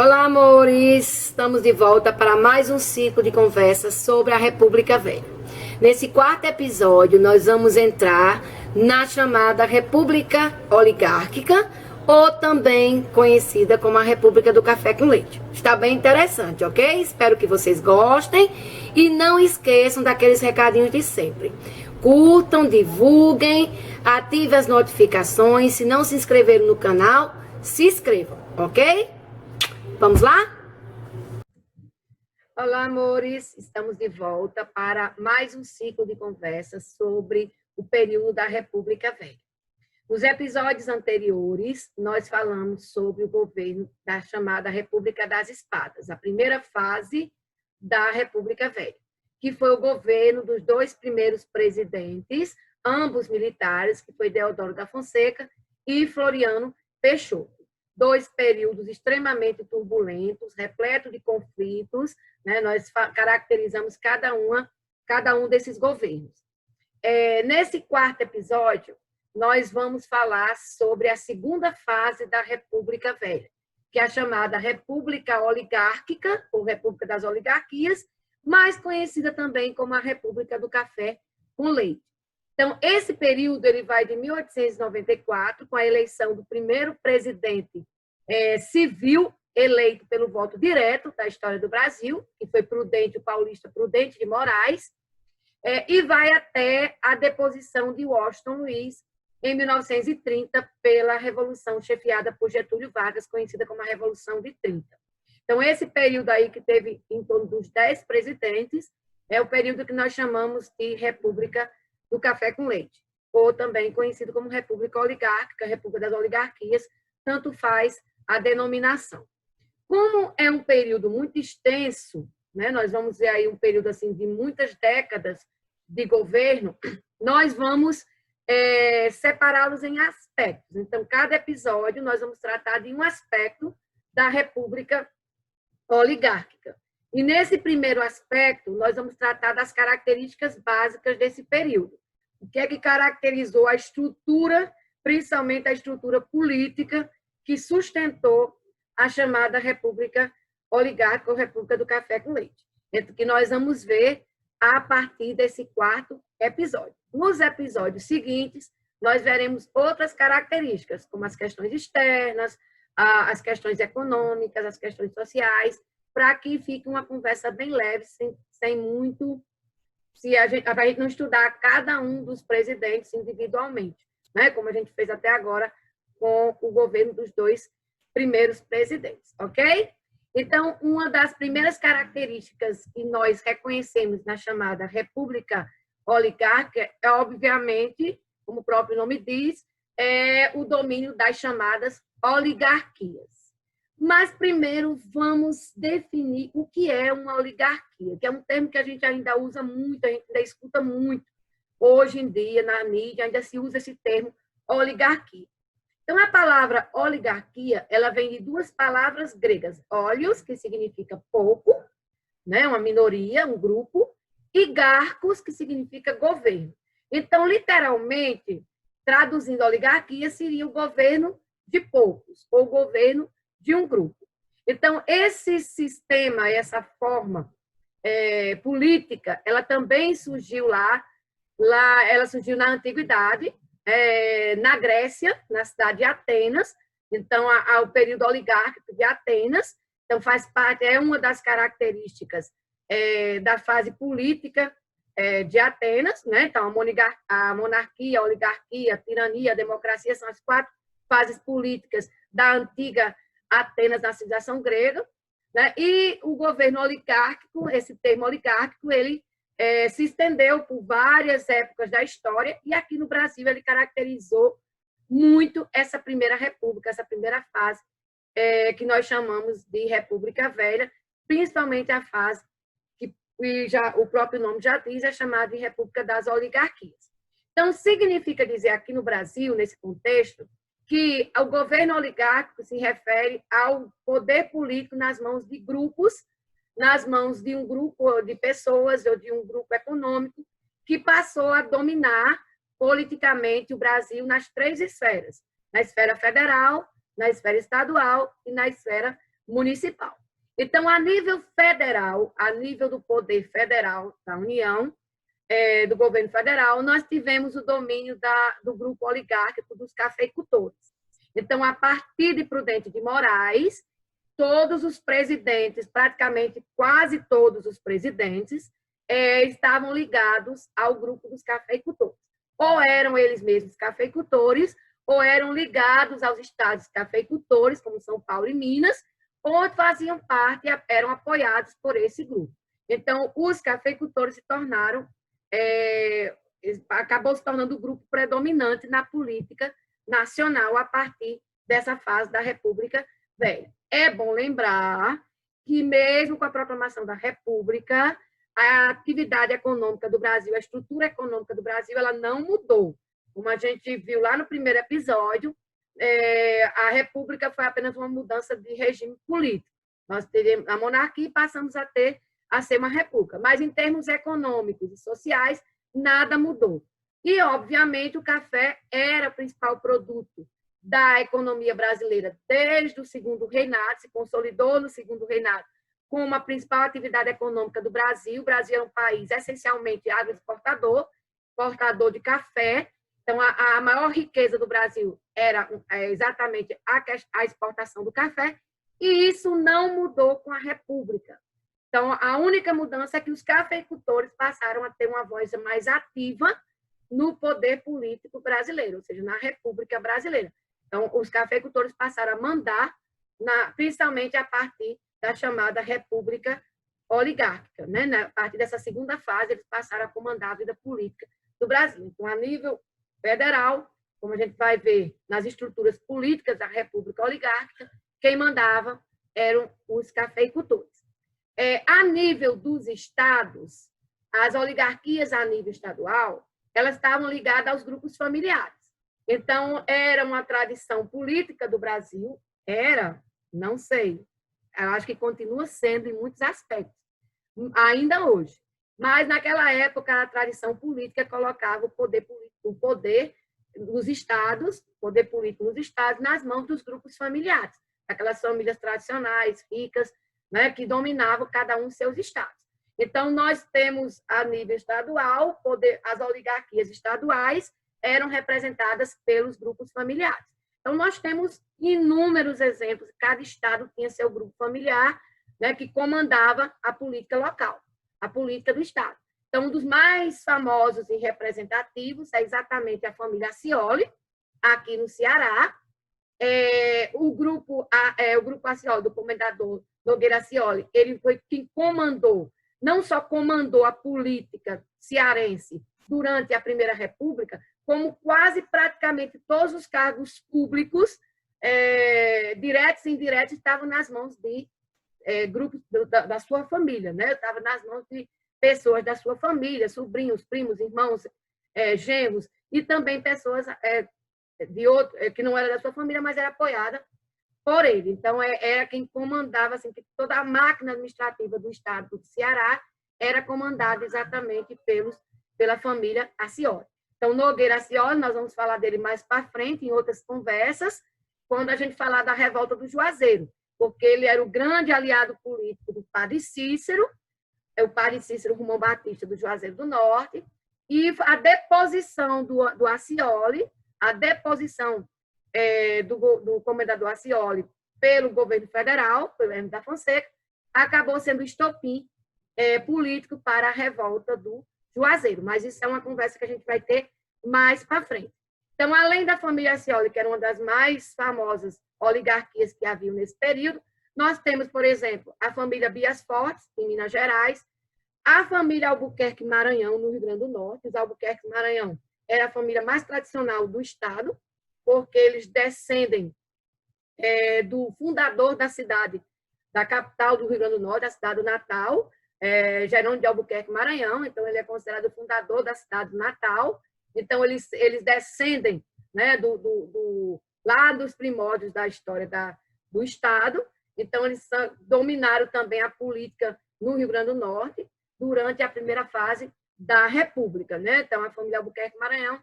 Olá, amores! Estamos de volta para mais um ciclo de conversas sobre a República Velha. Nesse quarto episódio, nós vamos entrar na chamada República Oligárquica, ou também conhecida como a República do Café com Leite. Está bem interessante, ok? Espero que vocês gostem e não esqueçam daqueles recadinhos de sempre. Curtam, divulguem, ativem as notificações. Se não se inscreveram no canal, se inscrevam, ok? Vamos lá? Olá, amores! Estamos de volta para mais um ciclo de conversas sobre o período da República Velha. Nos episódios anteriores, nós falamos sobre o governo da chamada República das Espadas, a primeira fase da República Velha, que foi o governo dos dois primeiros presidentes, ambos militares, que foi Deodoro da Fonseca e Floriano Peixoto. Dois períodos extremamente turbulentos, repletos de conflitos, né? Nós caracterizamos cada um desses governos. Nesse quarto episódio, nós vamos falar sobre a segunda fase da República Velha, que é a chamada República Oligárquica, ou República das Oligarquias, mais conhecida também como a República do Café com Leite. Então, esse período ele vai de 1894, com a eleição do primeiro presidente civil eleito pelo voto direto da história do Brasil, que foi o paulista Prudente de Moraes, e vai até a deposição de Washington Luiz, em 1930, pela Revolução chefiada por Getúlio Vargas, conhecida como a Revolução de 30. Então, esse período aí, que teve em torno dos 10 presidentes, é o período que nós chamamos de República do Café com Leite, ou também conhecido como República Oligárquica, República das Oligarquias, tanto faz a denominação. Como é um período muito extenso, né, nós vamos ver aí um período assim, de muitas décadas de governo, nós vamos separá-los em aspectos. Então, cada episódio nós vamos tratar de um aspecto da República Oligárquica. E nesse primeiro aspecto, nós vamos tratar das características básicas desse período. O que é que caracterizou a estrutura, principalmente a estrutura política, que sustentou a chamada República Oligárquica ou República do Café com Leite, que nós vamos ver a partir desse quarto episódio. Nos episódios seguintes, nós veremos outras características, como as questões externas, as questões econômicas, as questões sociais, para que fique uma conversa bem leve, sem muito... para a gente não estudar cada um dos presidentes individualmente, né? Como a gente fez até agora com o governo dos dois primeiros presidentes, ok? Então, uma das primeiras características que nós reconhecemos na chamada República Oligárquica é, obviamente, como o próprio nome diz, o domínio das chamadas oligarquias. Mas, primeiro, vamos definir o que é uma oligarquia, que é um termo que a gente ainda usa muito, a gente ainda escuta muito. Hoje em dia, na mídia, ainda se usa esse termo oligarquia. Então, a palavra oligarquia, ela vem de duas palavras gregas, ólios, que significa pouco, né, uma minoria, um grupo, e garcos, que significa governo. Então, literalmente, traduzindo oligarquia, seria o governo de poucos, ou o governo de um grupo. Então, esse sistema, essa forma política, ela também surgiu ela surgiu na Antiguidade, na Grécia, na cidade de Atenas. Então, o período oligárquico de Atenas, então faz parte, é uma das características da fase política de Atenas, né? Então, a monarquia, a oligarquia, a tirania, a democracia são as 4 fases políticas da antiga Atenas na civilização grega, né? E o governo oligárquico, esse termo oligárquico, ele se estendeu por várias épocas da história, e aqui no Brasil ele caracterizou muito essa primeira república, essa primeira fase que nós chamamos de República Velha, principalmente a fase que o próprio nome já diz, é chamada de República das Oligarquias. Então, significa dizer aqui no Brasil, nesse contexto, que o governo oligárquico se refere ao poder político nas mãos de grupos, nas mãos de um grupo de pessoas ou de um grupo econômico que passou a dominar politicamente o Brasil nas 3 esferas: na esfera federal, na esfera estadual e na esfera municipal. Então, a nível federal, a nível do poder federal da União, do governo federal, nós tivemos o domínio do grupo oligárquico dos cafeicultores. Então, a partir de Prudente de Moraes, todos os presidentes, praticamente quase todos os presidentes, estavam ligados ao grupo dos cafeicultores. Ou eram eles mesmos cafeicultores, ou eram ligados aos estados cafeicultores, como São Paulo e Minas, ou faziam parte, eram apoiados por esse grupo. Então, os cafeicultores se tornaram, acabou se tornando o grupo predominante na política nacional a partir dessa fase da República Velha. É bom lembrar que, mesmo com a proclamação da República, a atividade econômica do Brasil, a estrutura econômica do Brasil, ela não mudou. Como a gente viu lá no primeiro episódio, a República foi apenas uma mudança de regime político. Nós teremos a monarquia e passamos a ser uma república. Mas, em termos econômicos e sociais, nada mudou. E, obviamente, o café era o principal produto da economia brasileira desde o segundo reinado, se consolidou no segundo reinado como a principal atividade econômica do Brasil. O Brasil é um país essencialmente agroexportador, exportador de café. Então, a maior riqueza do Brasil era exatamente a exportação do café, e isso não mudou com a República. Então, a única mudança é que os cafeicultores passaram a ter uma voz mais ativa no poder político brasileiro, ou seja, na República Brasileira. Então, os cafeicultores passaram a mandar, principalmente a partir da chamada República Oligárquica. Né? A partir dessa segunda fase, eles passaram a comandar a vida política do Brasil. Então, a nível federal, como a gente vai ver nas estruturas políticas da República Oligárquica, quem mandava eram os cafeicultores. A nível dos estados, as oligarquias a nível estadual, elas estavam ligadas aos grupos familiares. Então, era uma tradição política do Brasil, não sei, eu acho que continua sendo em muitos aspectos, ainda hoje. Mas, naquela época, a tradição política colocava o poder dos estados, o poder político nos estados, nas mãos dos grupos familiares, aquelas famílias tradicionais, ricas, né, que dominavam cada um seus estados. Então, nós temos, a nível estadual, as oligarquias estaduais eram representadas pelos grupos familiares. Então, nós temos inúmeros exemplos, cada estado tinha seu grupo familiar, né, que comandava a política local, a política do estado. Então, um dos mais famosos e representativos é exatamente a família Accioli, aqui no Ceará. O grupo Accioli, do comendador Nogueira Accioli, ele foi quem comandou, não só comandou a política cearense durante a Primeira República, como quase praticamente todos os cargos públicos, diretos e indiretos, estavam nas mãos de grupos da sua família, né? Estava nas mãos de pessoas da sua família, sobrinhos, primos, irmãos, genros, e também pessoas que não era da sua família, mas era apoiada por ele. Então, era quem comandava, assim, que toda a máquina administrativa do estado do Ceará era comandada exatamente pela família Accioli. Então, Nogueira Accioli, nós vamos falar dele mais para frente, em outras conversas, quando a gente falar da revolta do Juazeiro, porque ele era o grande aliado político do padre Cícero, o padre Cícero Romão Batista do Juazeiro do Norte, e a deposição do Accioli, a deposição do comendador Accioli pelo governo federal, pelo Hermes da Fonseca, acabou sendo estopim político para a revolta do Juazeiro. Mas isso é uma conversa que a gente vai ter mais para frente. Então, além da família Accioli, que era uma das mais famosas oligarquias que haviam nesse período, nós temos, por exemplo, a família Bias Fortes, em Minas Gerais, a família Albuquerque Maranhão, no Rio Grande do Norte. Os Albuquerque Maranhão era a família mais tradicional do estado, porque eles descendem do fundador da cidade, da capital do Rio Grande do Norte, da cidade do Natal, Jerônimo de Albuquerque Maranhão. Então, ele é considerado o fundador da cidade do Natal. Então, eles descendem, né, lá dos primórdios da história do estado. Então, eles dominaram também a política no Rio Grande do Norte durante a primeira fase da República, né? Então, a família Albuquerque Maranhão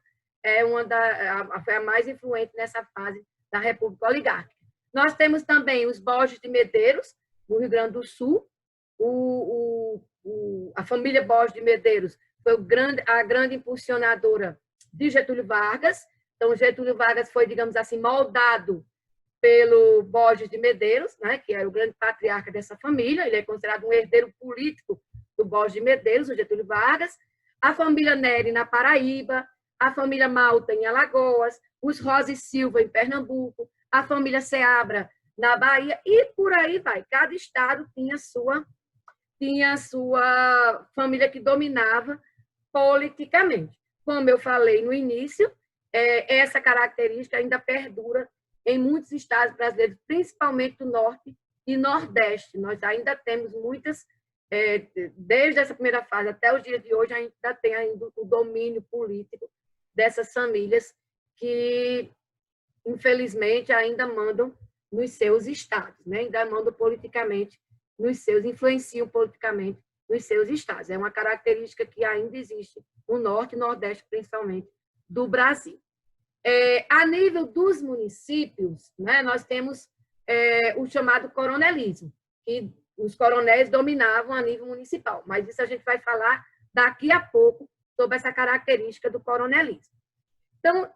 foi a mais influente nessa fase da República Oligárquica. Nós temos também os Borges de Medeiros, no Rio Grande do Sul. A família Borges de Medeiros foi a grande impulsionadora de Getúlio Vargas. Então, Getúlio Vargas foi, digamos assim, moldado pelo Borges de Medeiros, né, que era o grande patriarca dessa família. Ele é considerado um herdeiro político do Borges de Medeiros, o Getúlio Vargas. A família Neri, na Paraíba, a família Malta, em Alagoas, os Rosa e Silva, em Pernambuco, a família Seabra, na Bahia, e por aí vai. Cada estado tinha sua família que dominava politicamente. Como eu falei no início, essa característica ainda perdura em muitos estados brasileiros, principalmente do Norte e Nordeste. Nós ainda temos muitas, desde essa primeira fase até os dias de hoje, ainda tem ainda o domínio político dessas famílias que, infelizmente, ainda mandam nos seus estados, né? Ainda mandam politicamente influenciam politicamente nos seus estados. É uma característica que ainda existe no Norte e Nordeste, principalmente, do Brasil. A nível dos municípios, né, nós temos o chamado coronelismo, que os coronéis dominavam a nível municipal, mas isso a gente vai falar daqui a pouco sobre essa característica do coronelismo. Então,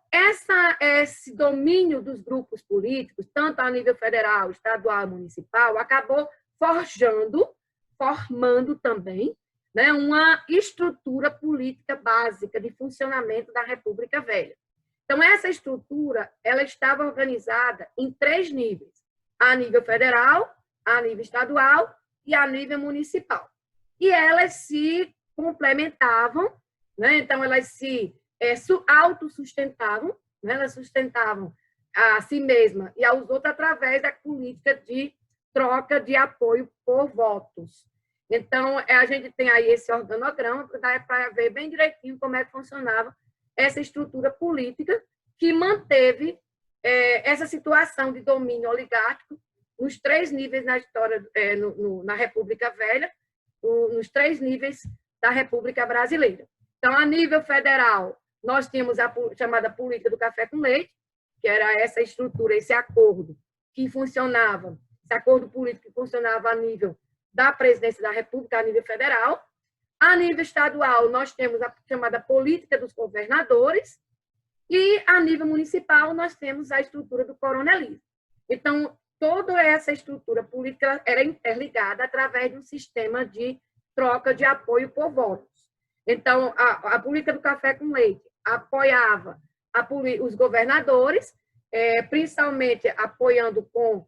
esse domínio dos grupos políticos, tanto a nível federal, estadual e municipal, acabou formando também, né, uma estrutura política básica de funcionamento da República Velha. Então, essa estrutura ela estava organizada em 3 níveis: a nível federal, a nível estadual e a nível municipal. E elas se complementavam, né? Então, elas se autossustentavam, né? Elas sustentavam a si mesma e aos outros através da política de troca de apoio por votos. Então, a gente tem aí esse organograma para ver bem direitinho como é que funcionava essa estrutura política que manteve essa situação de domínio oligárquico nos 3 níveis na história, na República Velha, nos 3 níveis da República Brasileira. Então, a nível federal, nós tínhamos a chamada política do café com leite, que era essa estrutura, esse acordo que funcionava, esse acordo político que funcionava a nível da presidência da República, a nível federal. A nível estadual, nós temos a chamada política dos governadores, e a nível municipal, nós temos a estrutura do coronelismo. Então, toda essa estrutura política era interligada através de um sistema de troca de apoio por votos. Então, a política do café com leite apoiava os governadores, principalmente apoiando com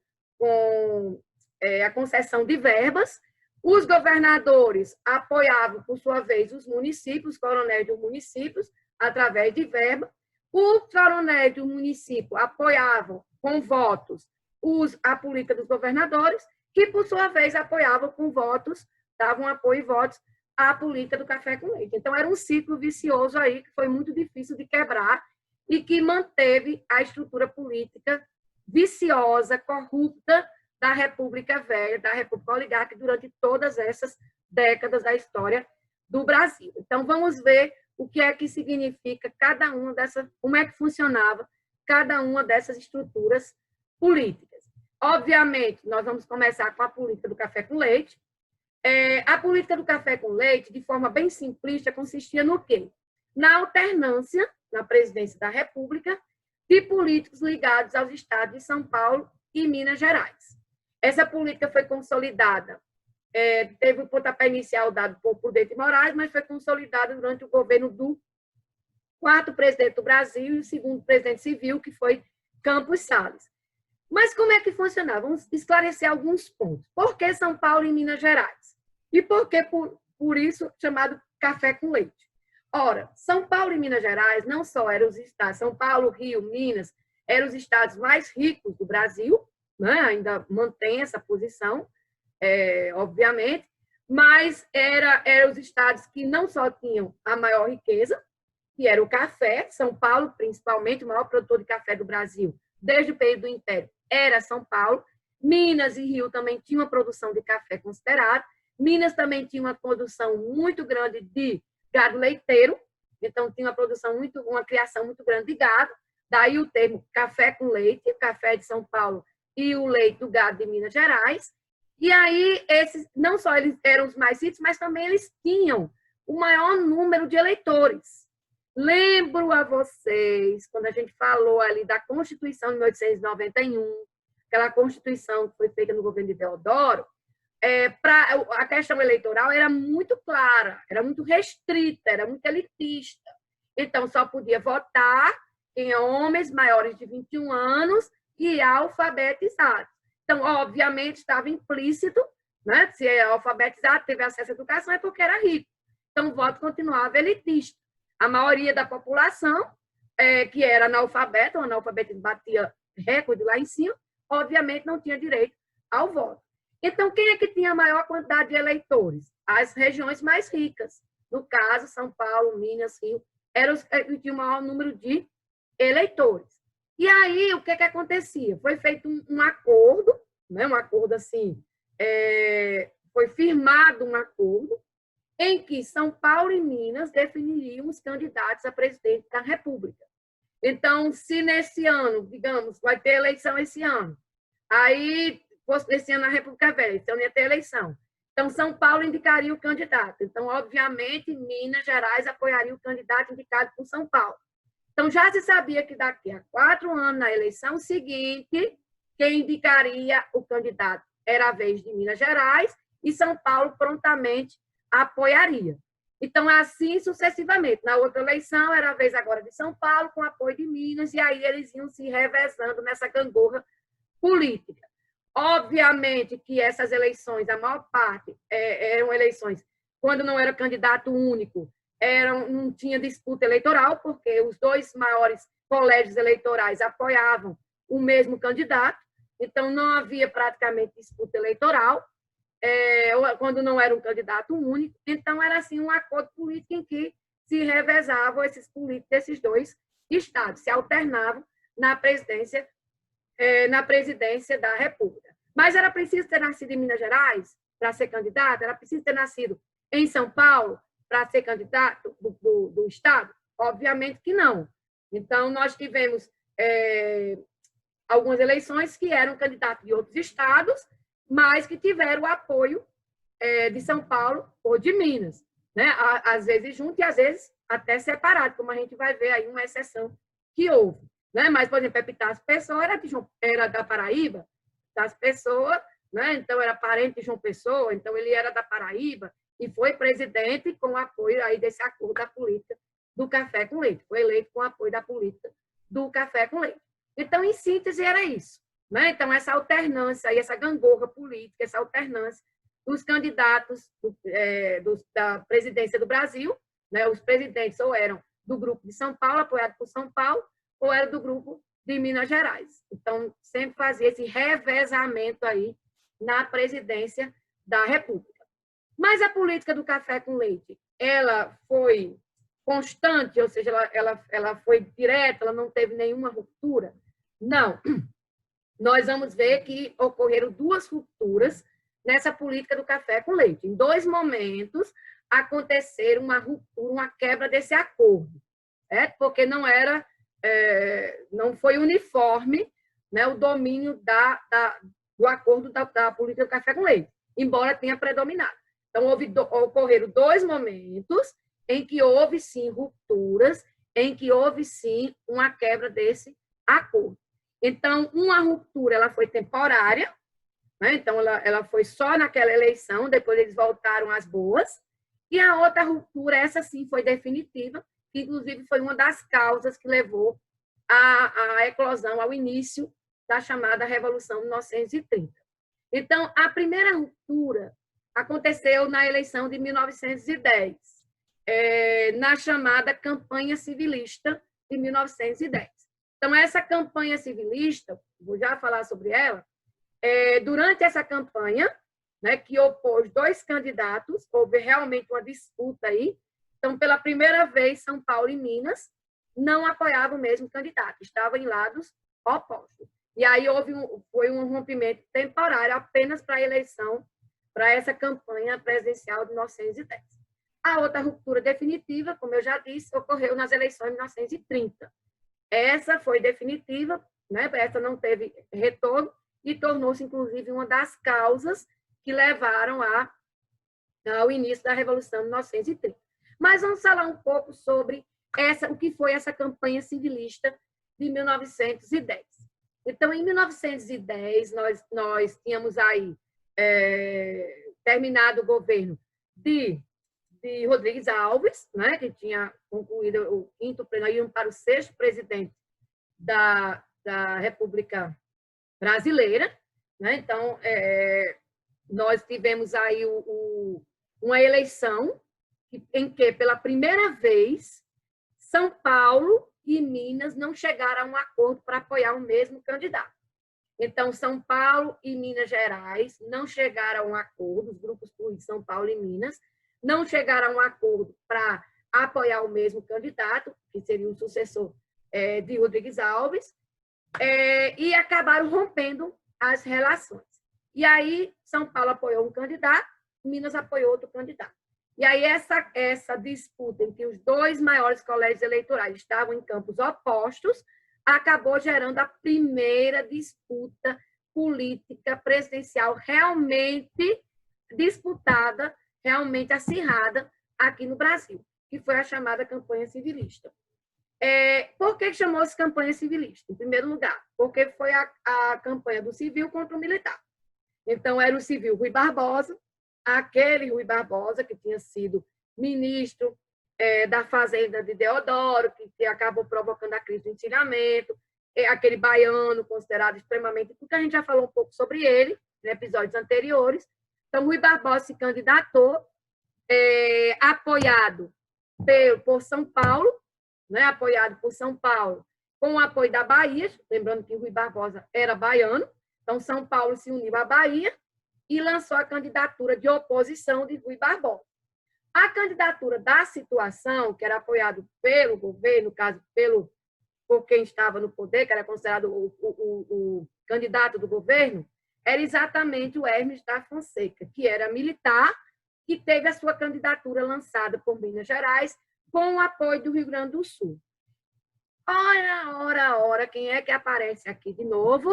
a concessão de verbas. Os governadores apoiavam, por sua vez, os municípios, os coronéis dos municípios, através de verba. Os coronéis do município apoiavam com votos a política dos governadores, que, por sua vez, apoiavam com votos, davam apoio e votos à política do café com leite. Então, era um ciclo vicioso aí que foi muito difícil de quebrar e que manteve a estrutura política viciosa, corrupta da República Velha, da República Oligárquica, durante todas essas décadas da história do Brasil. Então, vamos ver o que é que significa cada uma dessas, como é que funcionava cada uma dessas estruturas políticas. Obviamente, nós vamos começar com a política do café com leite. A política do café com leite, de forma bem simplista, consistia no quê? Na alternância, na presidência da República, de políticos ligados aos estados de São Paulo e Minas Gerais. Essa política foi consolidada, teve o pontapé inicial dado por Prudente Moraes, mas foi consolidada durante o governo do 4º presidente do Brasil e o 2º presidente civil, que foi Campos Salles. Mas como é que funcionava? Vamos esclarecer alguns pontos. Por que São Paulo e Minas Gerais? E por que, por isso, chamado café com leite? Ora, São Paulo e Minas Gerais não só eram os estados, São Paulo, Rio, Minas, eram os estados mais ricos do Brasil, né? Ainda mantém essa posição, obviamente, mas eram os estados que não só tinham a maior riqueza, que era o café. São Paulo, principalmente, o maior produtor de café do Brasil, desde o período do Império, era São Paulo. Minas e Rio também tinham uma produção de café considerada. Minas também tinha uma produção muito grande de gado leiteiro, então tinha uma criação muito grande de gado. Daí o termo café com leite. O café de São Paulo e o leite do gado de Minas Gerais. E aí, esses, não só eles eram os mais ricos, mas também eles tinham o maior número de eleitores. Lembro a vocês, quando a gente falou ali da Constituição de 1891, aquela Constituição que foi feita no governo de Deodoro, a questão eleitoral era muito clara, era muito restrita, era muito elitista. Então, só podia votar em homens maiores de 21 anos e alfabetizados. Então, obviamente, estava implícito, né? Se é alfabetizado, teve acesso à educação, é porque era rico. Então, o voto continuava elitista. A maioria da população, que era analfabeta, o analfabetismo batia recorde lá em cima, obviamente não tinha direito ao voto. Então, quem é que tinha a maior quantidade de eleitores? As regiões mais ricas. No caso, São Paulo, Minas, Rio, eram os que tinham o maior número de eleitores. E aí, o que acontecia? Foi feito um acordo, né? Um acordo assim, foi firmado um acordo em que São Paulo e Minas definiriam os candidatos a presidente da República. Então, se nesse ano, digamos, vai ter eleição esse ano, aí, esse ano na República Velha, então ia ter eleição. Então, São Paulo indicaria o candidato. Então, obviamente, Minas Gerais apoiaria o candidato indicado por São Paulo. Então, já se sabia que daqui a 4 anos, na eleição seguinte, quem indicaria o candidato era a vez de Minas Gerais e São Paulo prontamente apoiaria. Então, assim sucessivamente. Na outra eleição, era a vez agora de São Paulo, com apoio de Minas, e aí eles iam se revezando nessa gangorra política. Obviamente que essas eleições, a maior parte, eram eleições quando não era candidato único, não tinha disputa eleitoral, porque os dois maiores colégios eleitorais apoiavam o mesmo candidato, então não havia praticamente disputa eleitoral, quando não era um candidato único, então era assim um acordo político em que se revezavam esses políticos desses dois estados, se alternavam na presidência da República. Mas era preciso ter nascido em Minas Gerais para ser candidato? Era preciso ter nascido em São Paulo para ser candidato do Estado? Obviamente que não. Então, nós tivemos algumas eleições que eram candidatos de outros estados, mas que tiveram o apoio de São Paulo ou de Minas, né? Às vezes junto e às vezes até separado, como a gente vai ver aí uma exceção que houve. Né? Mas, por exemplo, Epitácio Pessoa era da Paraíba, das pessoas, né? Então era parente de João Pessoa, então ele era da Paraíba e foi presidente com o apoio aí desse acordo da política do café com leite. Foi eleito com o apoio da política do café com leite. Então, em síntese, era isso. Né? Então, essa alternância, aí, essa gangorra política, essa alternância dos candidatos da presidência do Brasil, né? Os presidentes ou eram do grupo de São Paulo, apoiado por São Paulo, ou era do grupo de Minas Gerais. Então, sempre fazia esse revezamento aí na presidência da República. Mas a política do café com leite, ela foi constante, ou seja, ela foi direta, ela não teve nenhuma ruptura? Não. Nós vamos ver que ocorreram 2 rupturas nessa política do café com leite. Em 2 momentos, aconteceram uma ruptura, uma quebra desse acordo, porque não foi uniforme, né, o domínio do acordo da política do café com leite, embora tenha predominado. Então, ocorreram 2 momentos em que houve, sim, rupturas, em que houve, sim, uma quebra desse acordo. Então, uma ruptura ela foi temporária, né? Então, ela foi só naquela eleição, depois eles voltaram às boas, e a outra ruptura, essa sim, foi definitiva, que inclusive foi uma das causas que levou à eclosão, ao início da chamada Revolução de 1930. Então, a primeira ruptura aconteceu na eleição de 1910, na chamada campanha civilista de 1910. Então, essa campanha civilista, vou já falar sobre ela, durante essa campanha, né, que opôs 2 candidatos, houve realmente uma disputa aí. Então, pela primeira vez, São Paulo e Minas não apoiavam o mesmo candidato, estavam em lados opostos. E aí foi um rompimento temporário apenas para a eleição, para essa campanha presidencial de 1910. A outra ruptura definitiva, como eu já disse, ocorreu nas eleições de 1930. Essa foi definitiva, né? Essa não teve retorno, e tornou-se, inclusive, uma das causas que levaram ao início da Revolução de 1930. Mas vamos falar um pouco sobre o que foi essa campanha civilista de 1910. Então, em 1910, nós tínhamos aí terminado o governo de Rodrigues Alves, né, que tinha concluído o 5º pleno, iam para o 6º presidente da República Brasileira. Né? Então, nós tivemos aí uma eleição em que, pela primeira vez, São Paulo e Minas não chegaram a um acordo para apoiar o mesmo candidato. Então, São Paulo e Minas Gerais não chegaram a um acordo, os grupos políticos São Paulo e Minas não chegaram a um acordo para apoiar o mesmo candidato, que seria o sucessor de Rodrigues Alves, e acabaram rompendo as relações. E aí, São Paulo apoiou um candidato, Minas apoiou outro candidato. E aí, essa disputa em que os dois maiores colégios eleitorais estavam em campos opostos, acabou gerando a primeira disputa política presidencial realmente disputada, realmente acirrada aqui no Brasil, que foi a chamada campanha civilista. Por que chamou-se campanha civilista? Em primeiro lugar, porque foi a campanha do civil contra o militar. Então, era o civil Rui Barbosa, aquele Rui Barbosa que tinha sido ministro da Fazenda de Deodoro, que acabou provocando a crise do ensinamento, aquele baiano considerado extremamente... Porque a gente já falou um pouco sobre ele em episódios anteriores. Então, Rui Barbosa se candidatou, apoiado por São Paulo, né, apoiado por São Paulo, com o apoio da Bahia, lembrando que Rui Barbosa era baiano, então São Paulo se uniu à Bahia e lançou a candidatura de oposição de Rui Barbosa. A candidatura da situação, que era apoiado pelo governo, no caso, por quem estava no poder, que era considerado o candidato do governo, era exatamente o Hermes da Fonseca, que era militar, que teve a sua candidatura lançada por Minas Gerais, com o apoio do Rio Grande do Sul. Ora, quem é que aparece aqui de novo?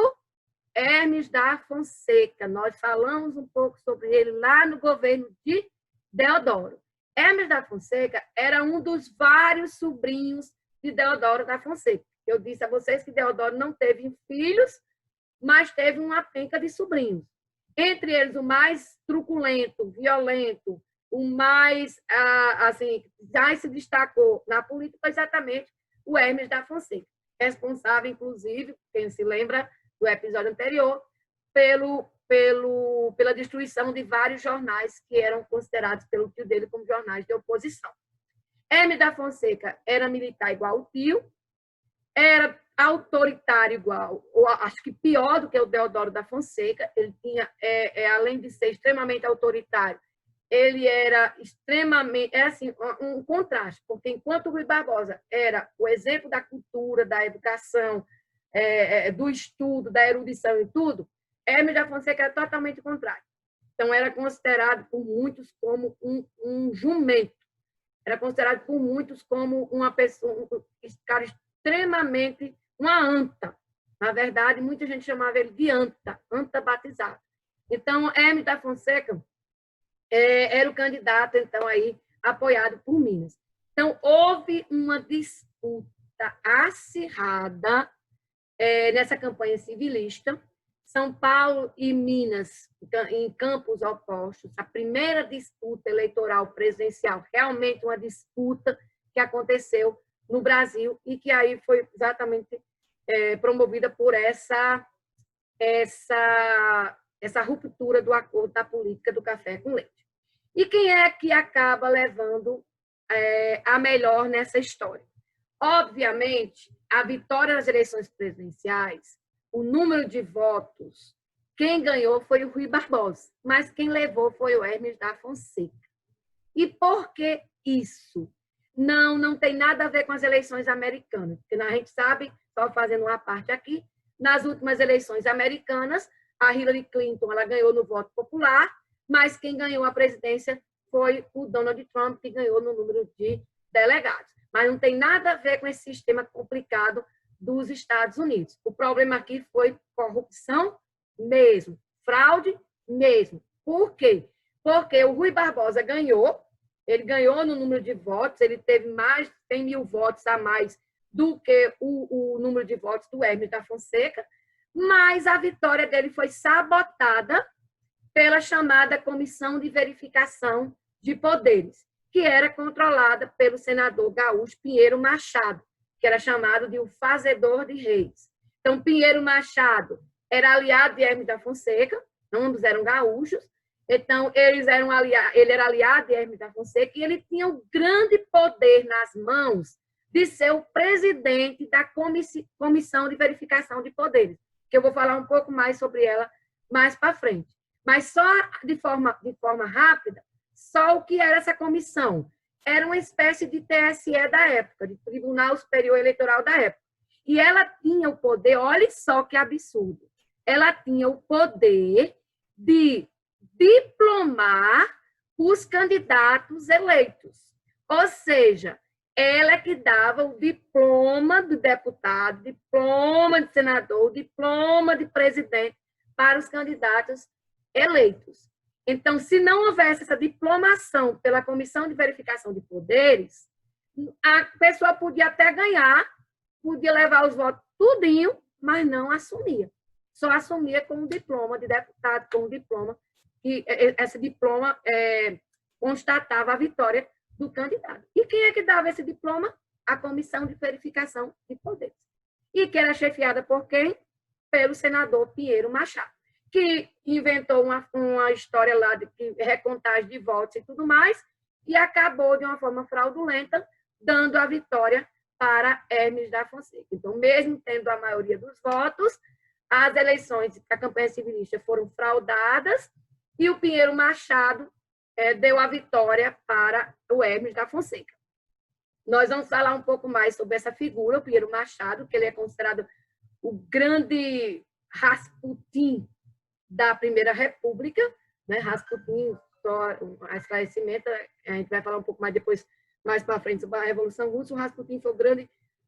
Hermes da Fonseca. Nós falamos um pouco sobre ele lá no governo de Deodoro. Hermes da Fonseca era um dos vários sobrinhos de Deodoro da Fonseca. Eu disse a vocês que Deodoro não teve filhos, mas teve uma penca de sobrinhos. Entre eles, o mais truculento, violento, o mais, assim, já se destacou na política foi exatamente o Hermes da Fonseca, responsável, inclusive, quem se lembra do episódio anterior, pela destruição de vários jornais que eram considerados pelo tio dele como jornais de oposição. Hermes da Fonseca era militar igual ao tio, era autoritário igual, ou acho que pior do que o Deodoro da Fonseca. Ele tinha, além de ser extremamente autoritário, ele era extremamente, assim, um contraste, porque enquanto o Rui Barbosa era o exemplo da cultura, da educação, do estudo, da erudição e tudo, Hermes da Fonseca era totalmente contrário. Então, era considerado por muitos como um jumento, era considerado por muitos como uma pessoa, um cara extremamente, uma anta. Na verdade, muita gente chamava ele de anta batizado. Então, Hermes da Fonseca era o candidato, então, aí, apoiado por Minas. Então, houve uma disputa acirrada nessa campanha civilista. São Paulo e Minas, em campos opostos, a primeira disputa eleitoral presidencial, realmente uma disputa que aconteceu no Brasil e que aí foi exatamente promovida por essa ruptura do acordo da política do café com leite. E quem é que acaba levando a melhor nessa história? Obviamente, a vitória nas eleições presidenciais, o número de votos, quem ganhou foi o Rui Barbosa, mas quem levou foi o Hermes da Fonseca. E por que isso? Não tem nada a ver com as eleições americanas, porque a gente sabe, só fazendo uma parte aqui, nas últimas eleições americanas, a Hillary Clinton ela ganhou no voto popular, mas quem ganhou a presidência foi o Donald Trump, que ganhou no número de delegados. Mas não tem nada a ver com esse sistema complicado dos Estados Unidos. O problema aqui foi corrupção mesmo. Fraude mesmo. Por quê? Porque o Rui Barbosa ganhou, ele ganhou no número de votos, ele teve mais de 100 mil votos a mais do que o número de votos do Hermes da Fonseca, mas a vitória dele foi sabotada pela chamada Comissão de Verificação de Poderes, que era controlada pelo senador gaúcho Pinheiro Machado, que era chamado de o fazedor de reis. Então, Pinheiro Machado era aliado de Hermes da Fonseca, ambos eram gaúchos, então ele era aliado de Hermes da Fonseca e ele tinha um grande poder nas mãos de ser o presidente da Comissão de Verificação de Poderes, que eu vou falar um pouco mais sobre ela mais para frente. Mas só de forma rápida, só o que era essa comissão? Era uma espécie de TSE da época, de Tribunal Superior Eleitoral da época. E ela tinha o poder, olha só que absurdo, ela tinha o poder de diplomar os candidatos eleitos. Ou seja, ela que dava o diploma do deputado, diploma de senador, diploma de presidente para os candidatos eleitos. Então, se não houvesse essa diplomação pela Comissão de Verificação de Poderes, a pessoa podia até ganhar, podia levar os votos tudinho, mas não assumia. Só assumia com um diploma de deputado, com um diploma, e esse diploma constatava a vitória do candidato. E quem é que dava esse diploma? A Comissão de Verificação de Poderes. E que era chefiada por quem? Pelo senador Pinheiro Machado, que inventou uma história lá de recontagem de votos e tudo mais, e acabou, de uma forma fraudulenta, dando a vitória para Hermes da Fonseca. Então, mesmo tendo a maioria dos votos, as eleições da campanha civilista foram fraudadas e o Pinheiro Machado deu a vitória para o Hermes da Fonseca. Nós vamos falar um pouco mais sobre essa figura, o Pinheiro Machado, que ele é considerado o grande Rasputin da Primeira República, né? Rasputin, só um esclarecimento, a gente vai falar um pouco mais depois, mais para frente, sobre a Revolução Russa. O Rasputin foi o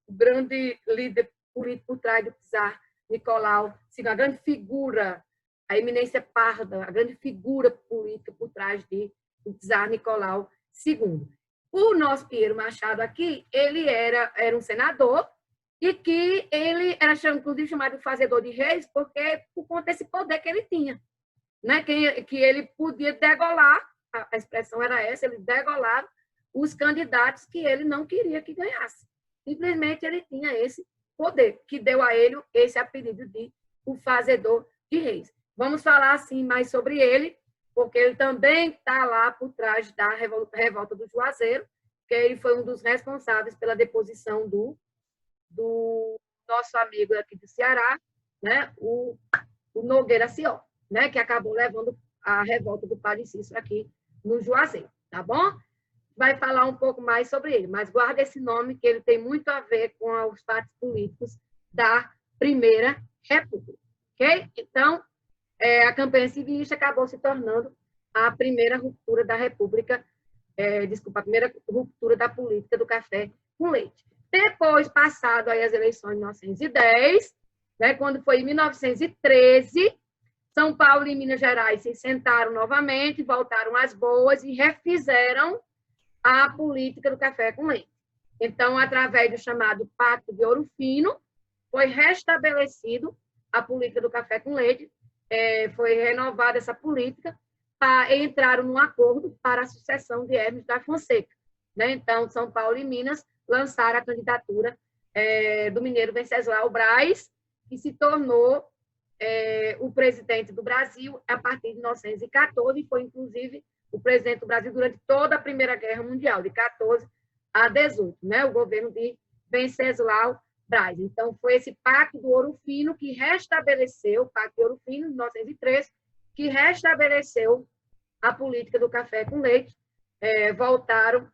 grande líder político por trás do czar Nicolau, assim, a grande figura, a eminência parda, a grande figura política por trás do czar Nicolau II. O nosso Pinheiro Machado aqui, ele era um senador e que ele era inclusive chamado de fazedor de reis porque por conta desse poder que ele tinha, né? Que ele podia degolar, a expressão era essa, ele degolava os candidatos que ele não queria que ganhasse. Simplesmente ele tinha esse poder, que deu a ele esse apelido de o fazedor de reis. Vamos falar assim mais sobre ele, porque ele também está lá por trás da revolta do Juazeiro, que ele foi um dos responsáveis pela deposição do nosso amigo aqui do Ceará, né, o Nogueira Ció, né, que acabou levando a revolta do Padre Cícero aqui no Juazeiro, tá bom? Vai falar um pouco mais sobre ele, mas guarda esse nome, que ele tem muito a ver com os fatos políticos da Primeira República, ok? Então, a campanha civilista acabou se tornando a primeira ruptura da República, a primeira ruptura da política do café com leite. Depois, passado aí as eleições de 1910, né, quando foi em 1913, São Paulo e Minas Gerais se sentaram novamente, voltaram às boas e refizeram a política do café com leite. Então, através do chamado Pacto de Ouro Fino, foi restabelecido a política do café com leite, foi renovada essa política, entraram num acordo para a sucessão de Hermes da Fonseca, né? Então, São Paulo e Minas lançaram a candidatura do mineiro Venceslau Braz, que se tornou o presidente do Brasil a partir de 1914 e foi, inclusive, o presidente do Brasil durante toda a Primeira Guerra Mundial, de 14 a 18, né? O governo de Venceslau Braz. Então, foi esse Pacto do Ouro Fino que restabeleceu, o Pacto de Ouro Fino, de 1903, que restabeleceu a política do café com leite. Voltaram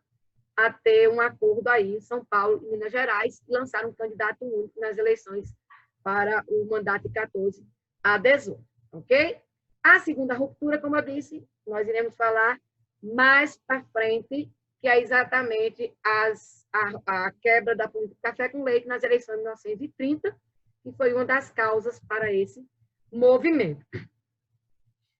a ter um acordo aí em São Paulo e Minas Gerais e lançaram um candidato único nas eleições para o mandato de 14 a 18, ok? A segunda ruptura, como eu disse, nós iremos falar mais para frente, que é exatamente a quebra da política do café com leite nas eleições de 1930, que foi uma das causas para esse movimento.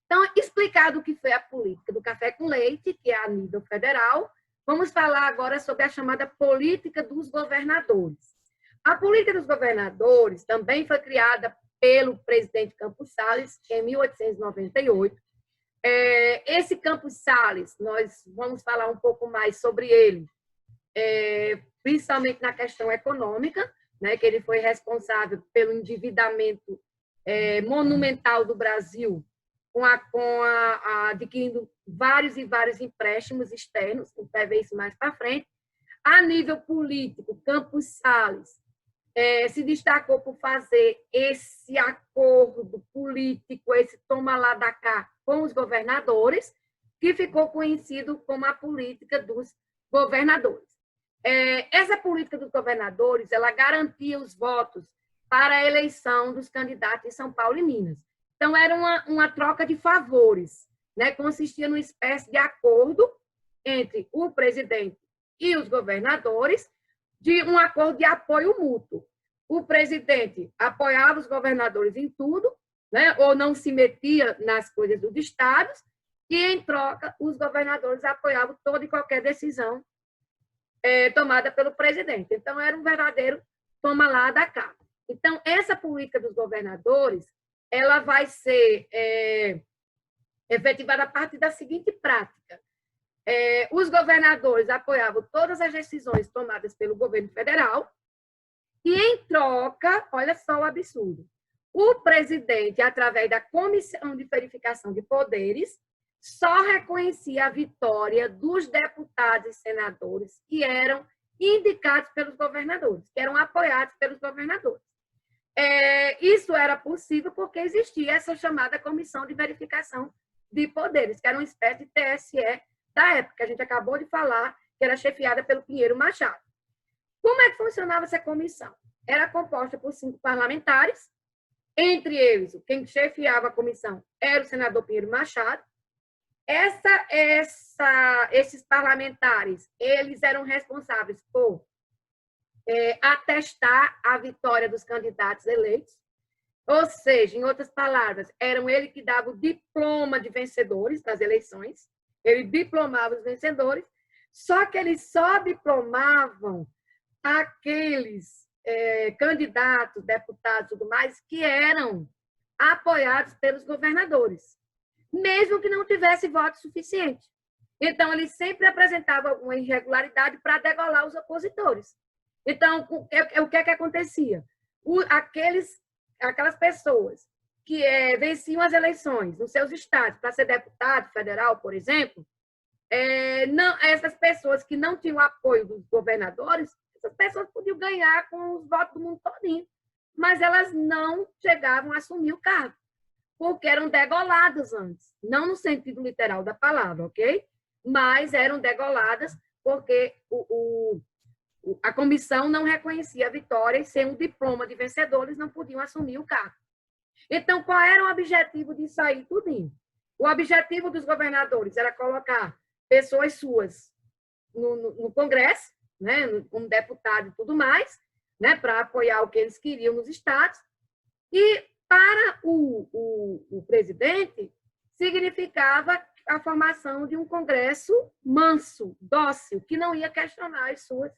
Então, explicado o que foi a política do café com leite, que é a nível federal, vamos falar agora sobre a chamada política dos governadores. A política dos governadores também foi criada pelo presidente Campos Salles em 1898. Esse Campos Salles, nós vamos falar um pouco mais sobre ele, principalmente na questão econômica, né, que ele foi responsável pelo endividamento monumental do Brasil, adquirindo vários e vários empréstimos externos, que vai ver isso mais para frente. A nível político, Campos Salles se destacou por fazer esse acordo político, esse toma lá da cá com os governadores, que ficou conhecido como a política dos governadores. Essa política dos governadores, ela garantia os votos para a eleição dos candidatos em São Paulo e Minas. Então, era uma troca de favores, né? Consistia numa espécie de acordo entre o presidente e os governadores, de um acordo de apoio mútuo. O presidente apoiava os governadores em tudo, né? Ou não se metia nas coisas dos estados, e, em troca, os governadores apoiavam toda e qualquer decisão tomada pelo presidente. Então, era um verdadeiro toma lá da cá. Então, essa política dos governadores, ela vai ser efetivada a partir da seguinte prática. Os governadores apoiavam todas as decisões tomadas pelo governo federal e, em troca, olha só o absurdo, o presidente, através da Comissão de Verificação de Poderes, só reconhecia a vitória dos deputados e senadores que eram indicados pelos governadores, que eram apoiados pelos governadores. Isso era possível porque existia essa chamada Comissão de Verificação de Poderes, que era uma espécie de TSE da época, que a gente acabou de falar, que era chefiada pelo Pinheiro Machado. Como é que funcionava essa comissão? Era composta por 5 parlamentares, entre eles, quem chefiava a comissão era o senador Pinheiro Machado. Esses parlamentares, eles eram responsáveis por atestar a vitória dos candidatos eleitos, ou seja, em outras palavras, eram eles que davam o diploma de vencedores das eleições, ele diplomava os vencedores, só que eles só diplomavam aqueles candidatos, deputados e tudo mais, que eram apoiados pelos governadores, mesmo que não tivesse voto suficiente. Então, eles sempre apresentavam alguma irregularidade para degolar os opositores. Então, o que é que acontecia? Aquelas pessoas que venciam as eleições nos seus estados para ser deputado federal, por exemplo, essas pessoas que não tinham apoio dos governadores, essas pessoas podiam ganhar com os votos do mundo todinho, mas elas não chegavam a assumir o cargo, porque eram degoladas antes, não no sentido literal da palavra, ok? Mas eram degoladas porque a comissão não reconhecia a vitória e, sem um diploma de vencedores, não podiam assumir o cargo. Então, qual era o objetivo disso aí tudinho? O objetivo dos governadores era colocar pessoas suas no Congresso, né, como deputado e tudo mais, né, para apoiar o que eles queriam nos estados, e para o presidente significava a formação de um Congresso manso, dócil, que não ia questionar as suas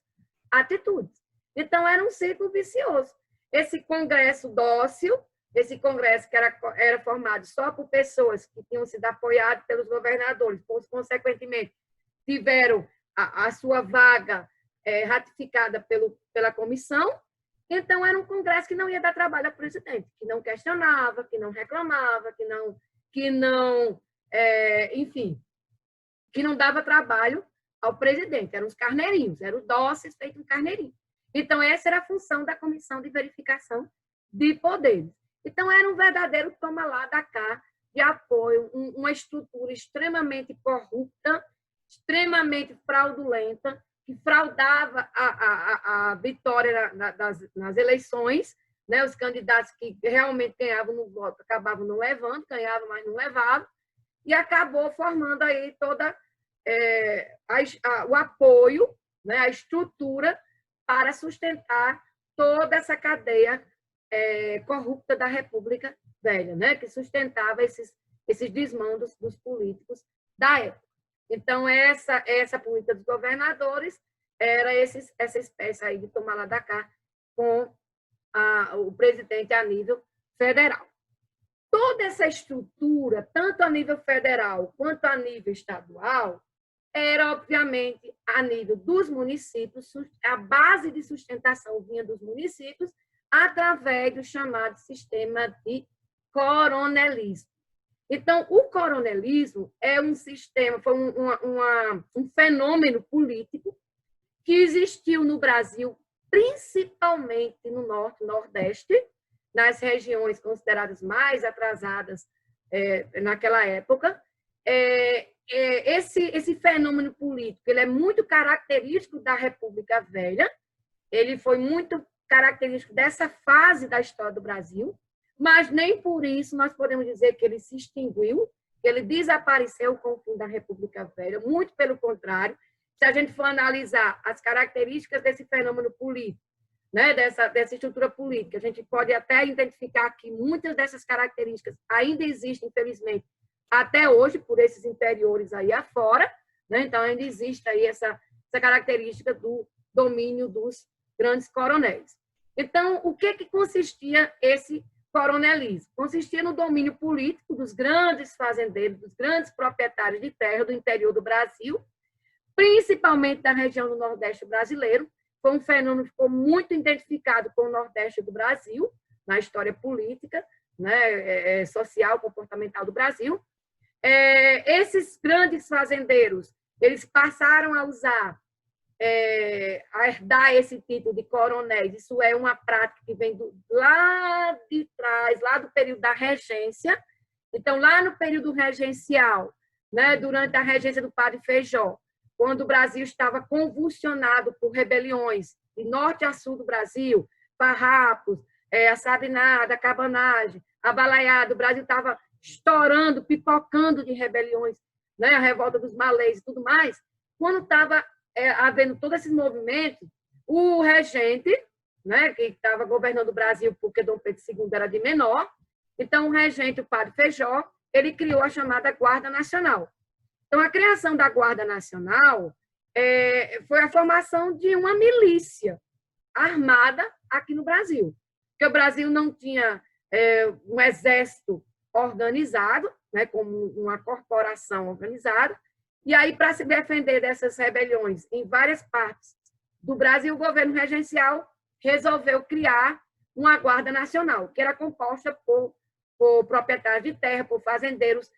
atitudes. Então, era um ciclo vicioso. Esse Congresso dócil, esse Congresso que era formado só por pessoas que tinham sido apoiadas pelos governadores, consequentemente, tiveram a sua vaga ratificada pela comissão. Então, era um Congresso que não ia dar trabalho ao presidente, que não questionava, que não reclamava, enfim, que não dava trabalho ao presidente. Eram os carneirinhos, eram os dóceis feitos um carneirinho. Então, essa era a função da Comissão de Verificação de Poderes. Então, era um verdadeiro toma lá da cá de apoio, uma estrutura extremamente corrupta, extremamente fraudulenta, que fraudava a vitória nas eleições, né? Os candidatos que realmente ganhavam no voto acabavam não levando, ganhavam, mas não levavam, e acabou formando aí toda o apoio, né? A estrutura para sustentar toda essa cadeia corrupta da República Velha, né? Que sustentava esses desmandos dos políticos da época. Então, essa política dos governadores era essa espécie aí de tomar lá da cá com o presidente a nível federal. Toda essa estrutura, tanto a nível federal quanto a nível estadual, era, obviamente, a nível dos municípios, a base de sustentação vinha dos municípios, através do chamado sistema de coronelismo. Então, o coronelismo é um sistema, foi um fenômeno político que existiu no Brasil, principalmente no Norte e Nordeste, nas regiões consideradas mais atrasadas naquela época. Esse fenômeno político ele é muito característico da República Velha, ele foi muito característico dessa fase da história do Brasil, mas nem por isso nós podemos dizer que ele se extinguiu, que ele desapareceu com o fim da República Velha, muito pelo contrário. Se a gente for analisar as características desse fenômeno político, né, dessa estrutura política, a gente pode até identificar que muitas dessas características ainda existem, infelizmente, até hoje, por esses interiores aí afora, né? Então, ainda existe aí essa característica do domínio dos grandes coronéis. Então, o que consistia esse coronelismo? Consistia no domínio político dos grandes fazendeiros, dos grandes proprietários de terra do interior do Brasil, principalmente da região do Nordeste brasileiro. Foi um fenômeno que ficou muito identificado com o Nordeste do Brasil, na história política, né, social, comportamental do Brasil. Esses grandes fazendeiros, eles passaram a usar, a herdar esse título de coronéis. Isso é uma prática que vem lá de trás, lá do período da regência. Então, lá no período regencial, né, durante a regência do padre Feijó, quando o Brasil estava convulsionado por rebeliões de norte a sul do Brasil, farrapos, a sabinada, a cabanagem, a balaiada, o Brasil estava estourando, pipocando de rebeliões, né, a revolta dos malês e tudo mais. Quando estava havendo todos esses movimentos, o regente, né, que estava governando o Brasil porque Dom Pedro II era de menor, então o regente, o padre Feijó, ele criou a chamada Guarda Nacional. Então, a criação da Guarda Nacional foi a formação de uma milícia armada aqui no Brasil, porque o Brasil não tinha um exército organizado, né, como uma corporação organizada, e aí, para se defender dessas rebeliões em várias partes do Brasil, o governo regencial resolveu criar uma Guarda Nacional, que era composta por proprietários de terra, por fazendeiros,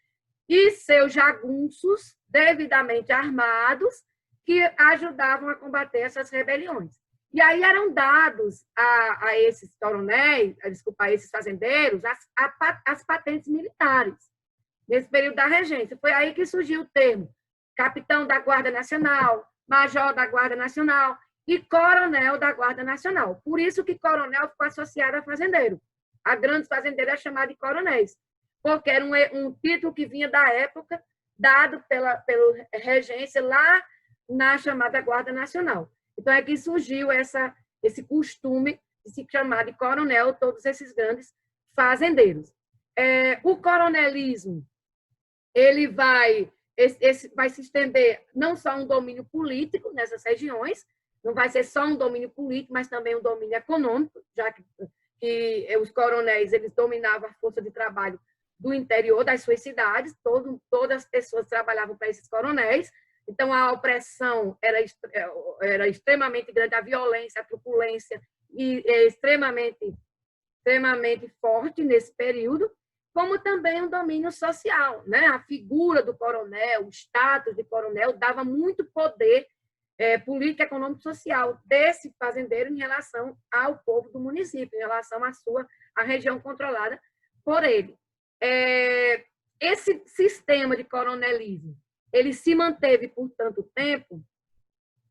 e seus jagunços devidamente armados que ajudavam a combater essas rebeliões. E aí eram dados a esses coronéis, a esses fazendeiros, as patentes militares, nesse período da regência. Foi aí que surgiu o termo capitão da Guarda Nacional, major da Guarda Nacional e coronel da Guarda Nacional. Por isso que coronel ficou associado a fazendeiro. A grandes fazendeiros é chamada de coronéis, porque era um título que vinha da época, dado pela regência lá na chamada Guarda Nacional. Então, é que surgiu esse costume de se chamar de coronel todos esses grandes fazendeiros. O coronelismo ele vai se estender não só um domínio político nessas regiões, não vai ser só um domínio político, mas também um domínio econômico, já que os coronéis eles dominavam a força de trabalho do interior das suas cidades, todas as pessoas trabalhavam para esses coronéis, então a opressão era extremamente grande, a violência, a truculência extremamente forte nesse período, como também um domínio social, né? A figura do coronel, o status de coronel dava muito poder político, econômico, social desse fazendeiro em relação ao povo do município, em relação à região controlada por ele. Esse sistema de coronelismo, ele se manteve por tanto tempo,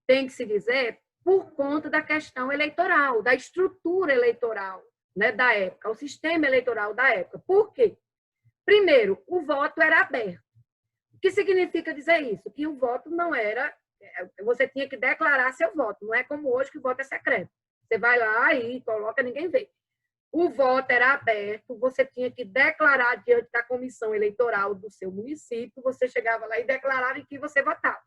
tem que se dizer, por conta da questão eleitoral, da estrutura eleitoral, né, da época, o sistema eleitoral da época. Por quê? Primeiro, o voto era aberto. O que significa dizer isso? Que o voto não era... Você tinha que declarar seu voto, não é como hoje que o voto é secreto. Você vai lá e coloca, ninguém vê. o voto era aberto, você tinha que declarar diante da comissão eleitoral do seu município, você chegava lá e declarava em que você votava.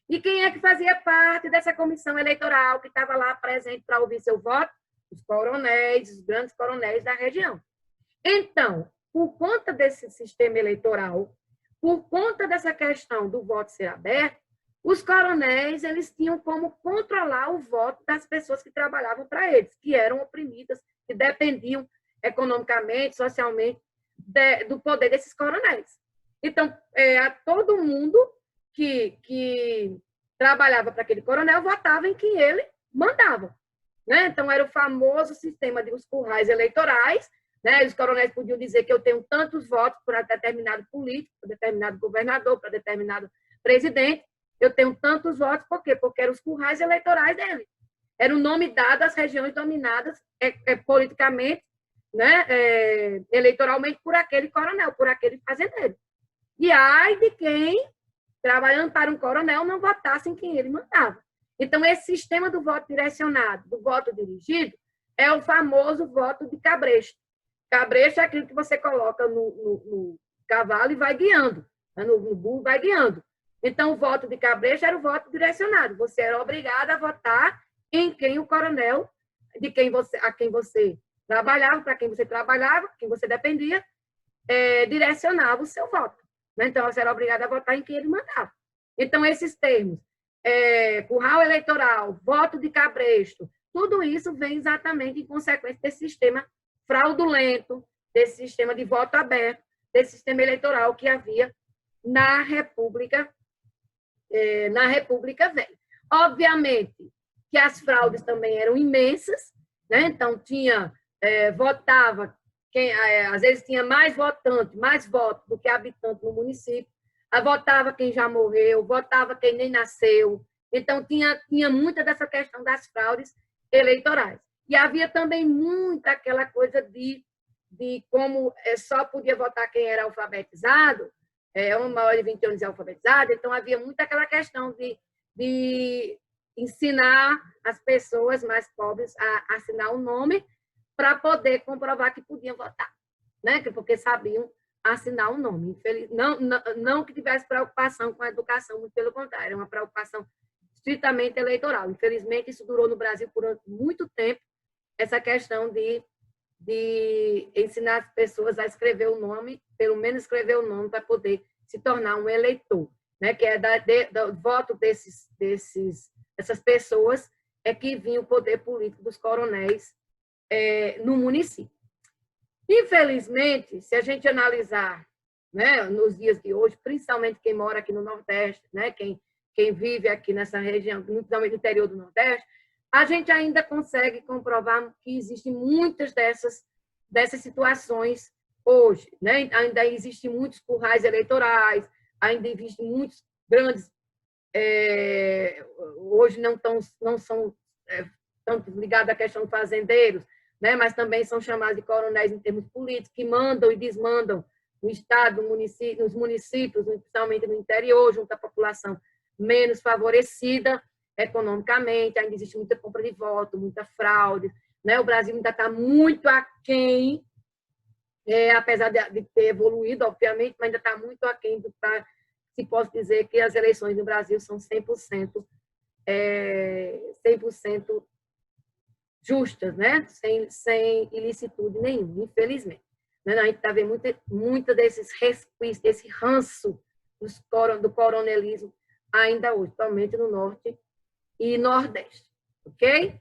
E quem é que fazia parte dessa comissão eleitoral que estava lá presente para ouvir seu voto? Os coronéis, os grandes coronéis da região. Então, por conta desse sistema eleitoral, por conta dessa questão do voto ser aberto, os coronéis eles tinham como controlar o voto das pessoas que trabalhavam para eles, que eram oprimidas, que dependiam economicamente, socialmente, do poder desses coronéis. Então, todo mundo que trabalhava para aquele coronel votava em quem ele mandava. Né? Então, era o famoso sistema de os currais eleitorais, né? Os coronéis podiam dizer que eu tenho tantos votos para determinado político, para determinado governador, para determinado presidente, eu tenho tantos votos, por quê? Porque eram os currais eleitorais dele. Era o nome dado às regiões dominadas politicamente, né? Eleitoralmente, por aquele coronel, por aquele fazendeiro. E ai de quem, trabalhando para um coronel, não votasse em quem ele mandava. Então, esse sistema do voto direcionado, do voto dirigido, é o famoso voto de cabresto. Cabresto é aquilo que você coloca no cavalo e vai guiando, né? No burro vai guiando. Então, o voto de cabresto era o voto direcionado. Você era obrigado a votar em quem o coronel, a quem você trabalhava, para quem você trabalhava, quem você dependia, direcionava o seu voto. Então, você era obrigado a votar em quem ele mandava. Então, esses termos, curral eleitoral, voto de cabresto, tudo isso vem exatamente em consequência desse sistema fraudulento, desse sistema de voto aberto, desse sistema eleitoral que havia na República Velha. Obviamente que as fraudes também eram imensas, né? Então, votava quem, às vezes tinha mais votante, mais voto do que habitante no município, votava quem já morreu, votava quem nem nasceu. Então, tinha muita dessa questão das fraudes eleitorais. E havia também muita aquela coisa de como só podia votar quem era alfabetizado, um maior de 20 anos alfabetizado, então havia muita aquela questão de ensinar as pessoas mais pobres a assinar o nome para poder comprovar que podiam votar, né? Porque sabiam assinar o nome. Não que tivesse preocupação com a educação, muito pelo contrário, era uma preocupação estritamente eleitoral. Infelizmente, isso durou no Brasil por muito tempo, essa questão de ensinar as pessoas a escrever o nome, pelo menos escrever o nome para poder se tornar um eleitor, né? Que é do voto dessas pessoas é que vinha o poder político dos coronéis no município. Infelizmente, se a gente analisar, né, nos dias de hoje, principalmente quem mora aqui no Nordeste, né, quem vive aqui nessa região, principalmente no interior do Nordeste, a gente ainda consegue comprovar que existem muitas dessas situações hoje, né? Ainda existem muitos currais eleitorais, ainda existem muitos grandes, hoje não são tanto ligados à questão de fazendeiros, né? Mas também são chamados de coronéis em termos políticos, que mandam e desmandam no estado, nos municípios, principalmente no interior, junto à população menos favorecida economicamente, ainda existe muita compra de voto, muita fraude, né? O Brasil ainda está muito aquém, apesar de ter evoluído, obviamente, mas ainda está muito aquém se posso dizer que as eleições no Brasil são 100% justas, né? Sem ilicitude nenhuma, infelizmente. A gente está vendo muito desses resquícios, desse ranço do coronelismo ainda hoje, principalmente no Norte e Nordeste, ok?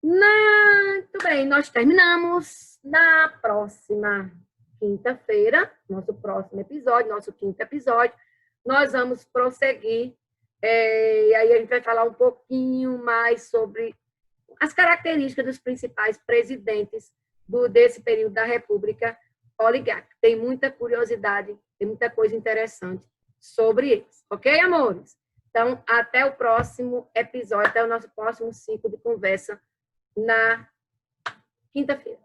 Muito bem, nós terminamos. Na próxima quinta-feira, nosso próximo episódio, nosso quinto episódio, nós vamos prosseguir, e aí a gente vai falar um pouquinho mais sobre as características dos principais presidentes desse período da República Oligárquica. Tem muita curiosidade, tem muita coisa interessante sobre eles, ok, amores? Então, até o próximo episódio, até o nosso próximo ciclo de conversa na quinta-feira.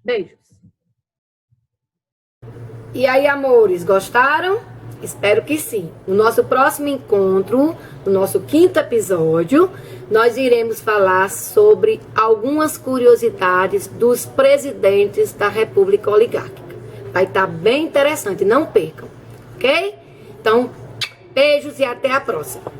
Beijos. E aí, amores, gostaram? Espero que sim. No nosso próximo encontro, no nosso 5º episódio, nós iremos falar sobre algumas curiosidades dos presidentes da República Oligárquica. Vai estar bem interessante, não percam, ok? Então, beijos e até a próxima.